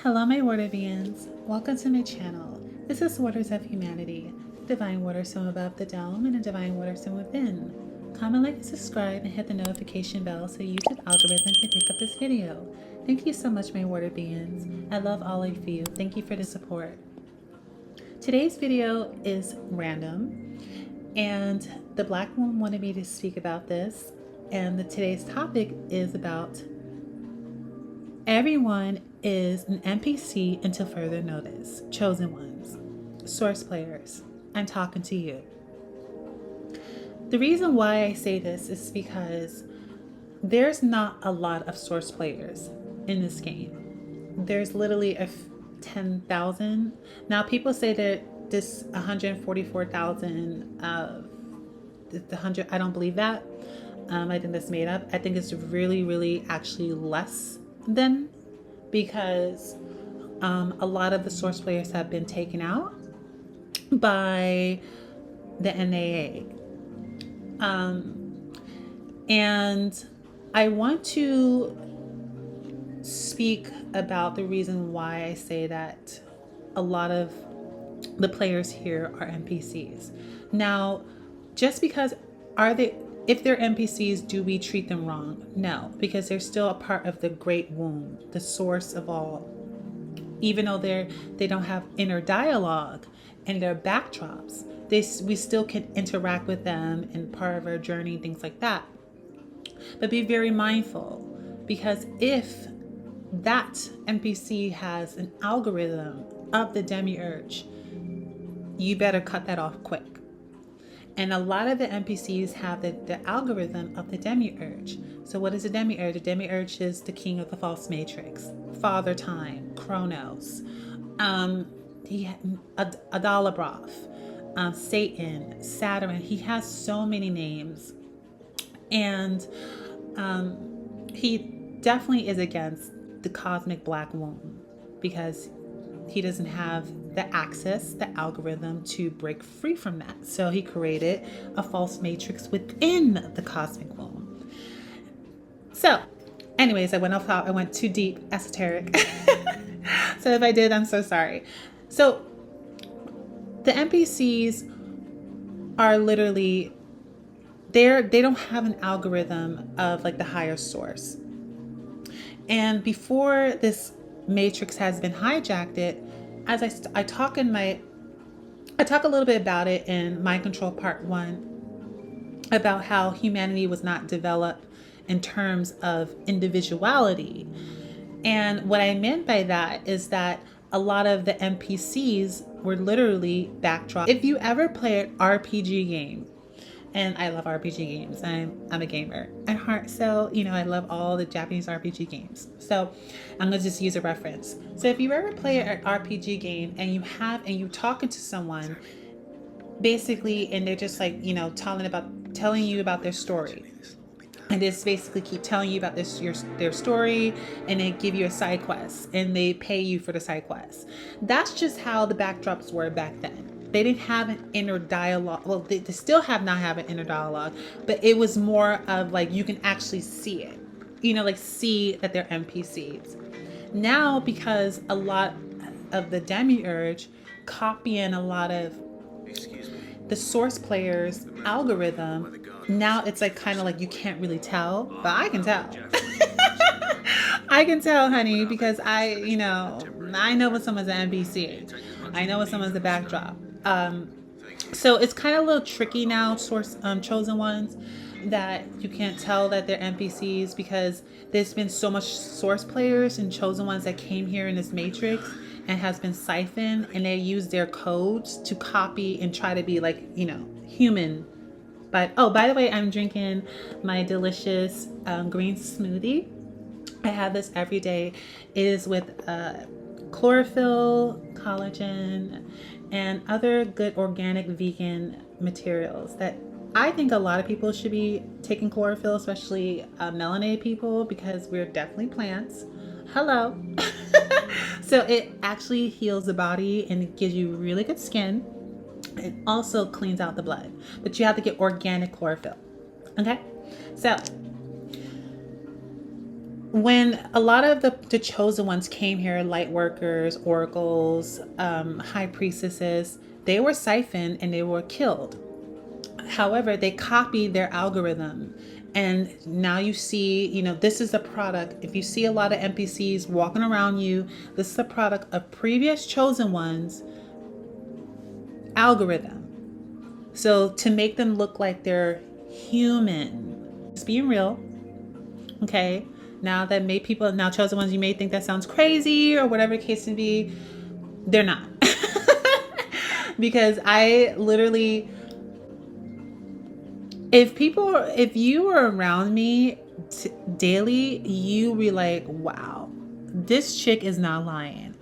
Hello, my water beings. Welcome to my channel. This is Waters of Humanity, divine water swim above the dome and a divine water swim within. Comment, like, and subscribe, and hit the notification bell so YouTube algorithm can pick up this video. Thank you so much, my water beings. I love all of you. Thank you for the support. Today's video is random, and the Black Woman wanted me to speak about this, and today's topic is about everyone is an NPC until further notice. Chosen ones, source players, I'm talking to you. The reason why I say this is because there's not a lot of source players in this game. There's literally 10,000. Now people say that this 144,000 the 100, I don't believe that. I think that's made up. I think it's really actually less than, because a lot of the source players have been taken out by the NAA. And I want to speak about the reason why I say that a lot of the players here are NPCs. Now, just because if they're NPCs, do we treat them wrong? No, because they're still a part of the great womb, the source of all. Even though they don't have inner dialogue and their backdrops, we still can interact with them and part of our journey, things like that. But be very mindful, because if that NPC has an algorithm of the demiurge, you better cut that off quick. And a lot of the NPCs have the algorithm of the demiurge. So what is a demiurge? The demiurge is the king of the false matrix, Father Time, Kronos, Adalabrov, Satan, Saturn. He has so many names. And he definitely is against the cosmic black womb, because he doesn't have the access, the algorithm to break free from that. So he created a false matrix within the cosmic womb. So anyways, I went too deep, esoteric. So if I did, I'm so sorry. So the NPCs are literally, they don't have an algorithm of like the higher source. And before this matrix has been hijacked, as I talk a little bit about it in Mind Control Part 1, about how humanity was not developed in terms of individuality. And what I meant by that is that a lot of the NPCs were literally backdrop. If you ever play an RPG game, and I love RPG games. I'm a gamer at heart, so I love all the Japanese RPG games. So I'm gonna just use a reference. So if you ever play an RPG game and you're talking to someone, basically, and they're just like telling you about their story, and they just basically keep telling you about their story, and they give you a side quest, and they pay you for the side quest. That's just how the backdrops were back then. They didn't have an inner dialogue. Well, they still have not have an inner dialogue, but it was more of like, you can actually see it, like see that they're NPCs. Now, because a lot of the demiurge copying a lot of the source player's algorithm, now it's like kind of like you can't really tell, but I can tell. I can tell, honey, because I know when someone's an NPC. I know when someone's the backdrop. So it's kind of a little tricky now, chosen ones, that you can't tell that they're NPCs, because there's been so much source players and chosen ones that came here in this matrix and has been siphoned, and they use their codes to copy and try to be like, human. But by the way, I'm drinking my delicious green smoothie. I have this every day. It is with chlorophyll, collagen, and other good organic vegan materials that I think a lot of people should be taking chlorophyll, especially melanated people, because we're definitely plants. Hello. So it actually heals the body and it gives you really good skin. It also cleans out the blood, but you have to get organic chlorophyll. Okay, so when a lot of the chosen ones came here, light workers, oracles, high priestesses, they were siphoned and they were killed. However, they copied their algorithm. And now you see, this is the product. If you see a lot of NPCs walking around you, this is the product of previous chosen ones' algorithm. So to make them look like they're human, just being real. Okay. Now chosen ones, you may think that sounds crazy or whatever the case may be. They're not. Because I literally, if you were around me daily, you be like, wow, this chick is not lying.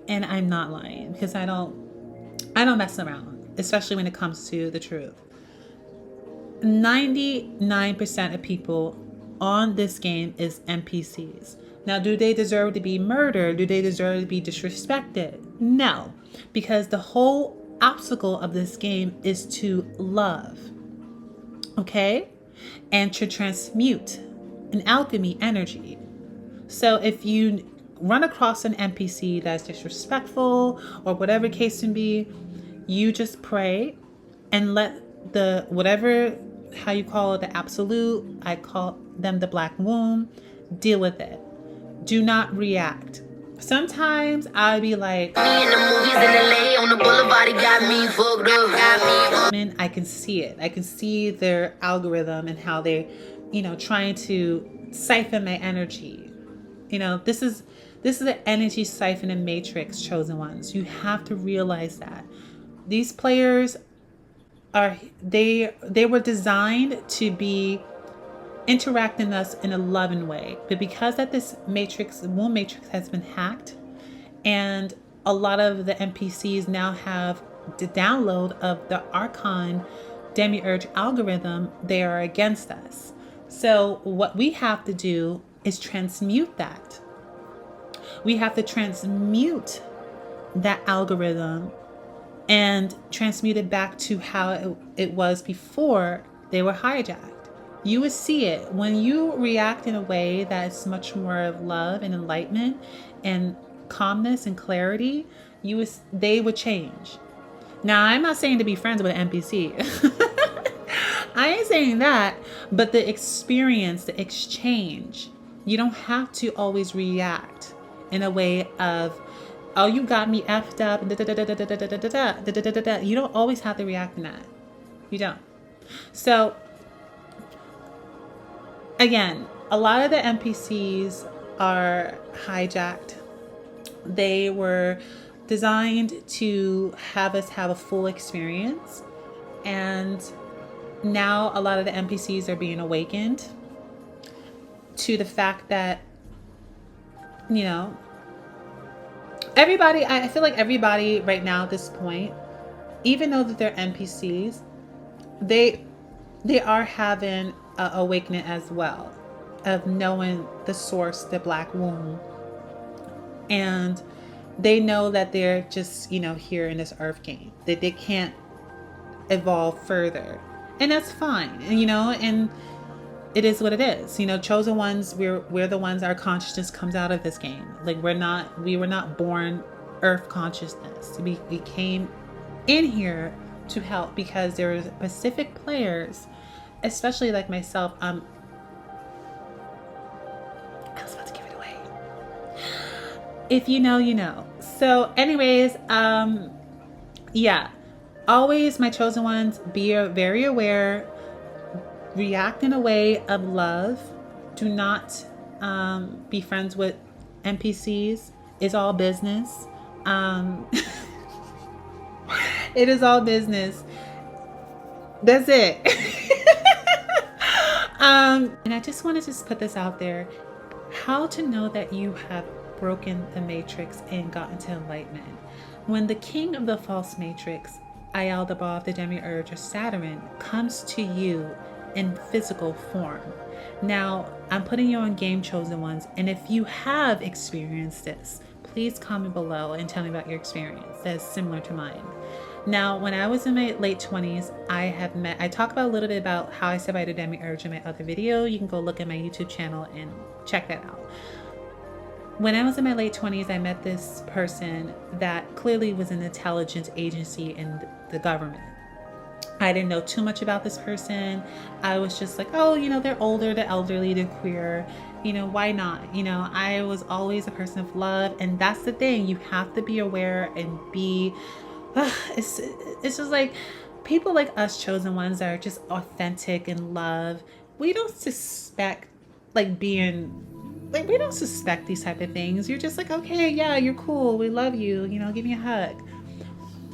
And I'm not lying, because I don't mess around, especially when it comes to the truth. 99% of people on this game is NPCs. Now, do they deserve to be murdered? Do they deserve to be disrespected? No, because the whole obstacle of this game is to love, okay? And to transmute an alchemy energy. So if you run across an NPC that's disrespectful or whatever case may be, you just pray and let the whatever, how you call it, the absolute, I call them the black womb, deal with it. Do not react. Sometimes I'll be like, me in the movies in LA on the boulevard, it got me fucked up. I can see it. I can see their algorithm and how they're, trying to siphon my energy. This is the energy siphon and matrix, chosen ones. You have to realize that these players they were designed to be interacting us in a loving way, but because that this womb matrix has been hacked, and a lot of the NPCs now have the download of the Archon demiurge algorithm, they are against us. So what we have to do is transmute that. We have to transmute that algorithm and transmute it back to how it was before they were hijacked. You would see it when you react in a way that's much more of love and enlightenment and calmness and clarity. They would change. Now, I'm not saying to be friends with an NPC. I ain't saying that, but the experience, the exchange, you don't have to always react in a way of, oh, you got me effed up. You don't always have to react in that. You don't. So, again, a lot of the NPCs are hijacked. They were designed to have us have a full experience. And now a lot of the NPCs are being awakened to the fact that, everybody, I feel like everybody right now at this point, even though that they're NPCs, they are having an awakening as well, of knowing the source, the black womb. And they know that they're just, here in this earth game, that they can't evolve further. And that's fine. And it is what it is. Chosen ones, we're the ones, our consciousness comes out of this game. Like we were not born earth consciousness. We came in here to help because there are specific players, especially like myself. I was about to give it away. If you know, you know. So anyways, yeah, always my chosen ones, be very aware, react in a way of love. Do not be friends with NPCs. It's all business. It is all business. That's it. And I just want to just put this out there. How to know that you have broken the matrix and gotten to enlightenment. When the king of the false matrix, Ayaldabaoth, the demiurge, or Saturn, comes to you in physical form. Now, I'm putting you on game, chosen ones, and if you have experienced this, please comment below and tell me about your experience that's similar to mine. Now, when I was in my late 20s, I talk about a little bit about how I survived a demiurge in my other video. You can go look at my YouTube channel and check that out. When I was in my late 20s, I met this person that clearly was an intelligence agency in the government. I didn't know too much about this person. I was just like, oh, you know, they're older, they're elderly, they're queer. You know, why not? You know, I was always a person of love. And that's the thing. You have to be aware and be, it's just like people like us chosen ones that are just authentic and love. We don't suspect like being like, we don't suspect these type of things. You're just like, okay, yeah, you're cool. We love you. You know, give me a hug.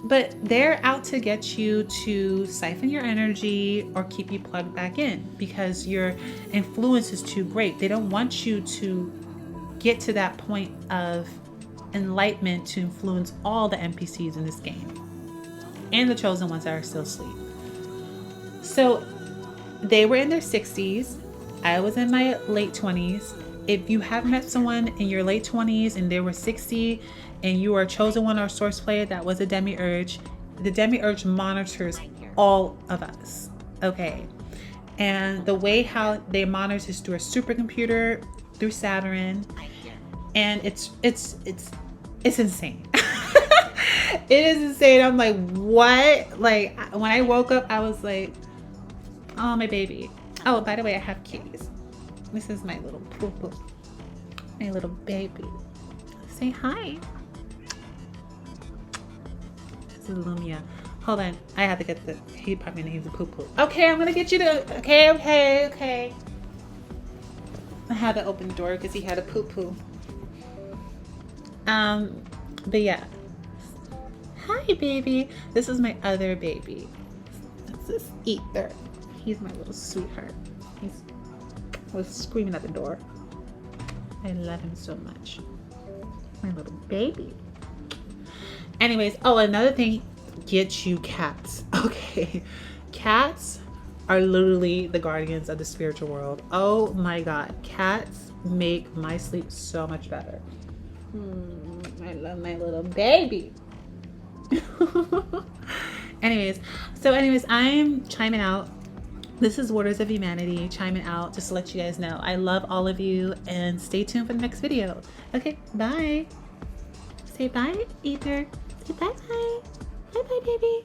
But they're out to get you to siphon your energy or keep you plugged back in because your influence is too great. They don't want you to get to that point of enlightenment to influence all the NPCs in this game and the chosen ones that are still asleep. So they were in their 60s. I was in my late 20s. If you have met someone in your late 20s and they were 60 and you are a chosen one or source player that was a demiurge, the demiurge monitors all of us, okay? And the way how they monitor is through a supercomputer, through Saturn, and it's insane. It is insane. I'm like, what? Like, when I woke up, I was like, oh, my baby. Oh, by the way, I have kitties. This is my little poo-poo. My little baby. Say hi. This is Lumia. Hold on. I have to get the... He probably names a poo-poo. Okay, I'm going to get you to... Okay. I had to open the door because he had a poo-poo. But yeah. Hi, baby. This is my other baby. That's this Ether. He's my little sweetheart. I was screaming at the door. I love him so much. My little baby. Anyways, oh, another thing, get you cats. Okay. Cats are literally the guardians of the spiritual world. Oh my God. Cats make my sleep so much better. I love my little baby. Anyways, I'm chiming out. This is Waters of Humanity chiming out just to let you guys know. I love all of you and stay tuned for the next video. Okay, bye. Say bye, Ether. Say bye-bye. Bye-bye, baby.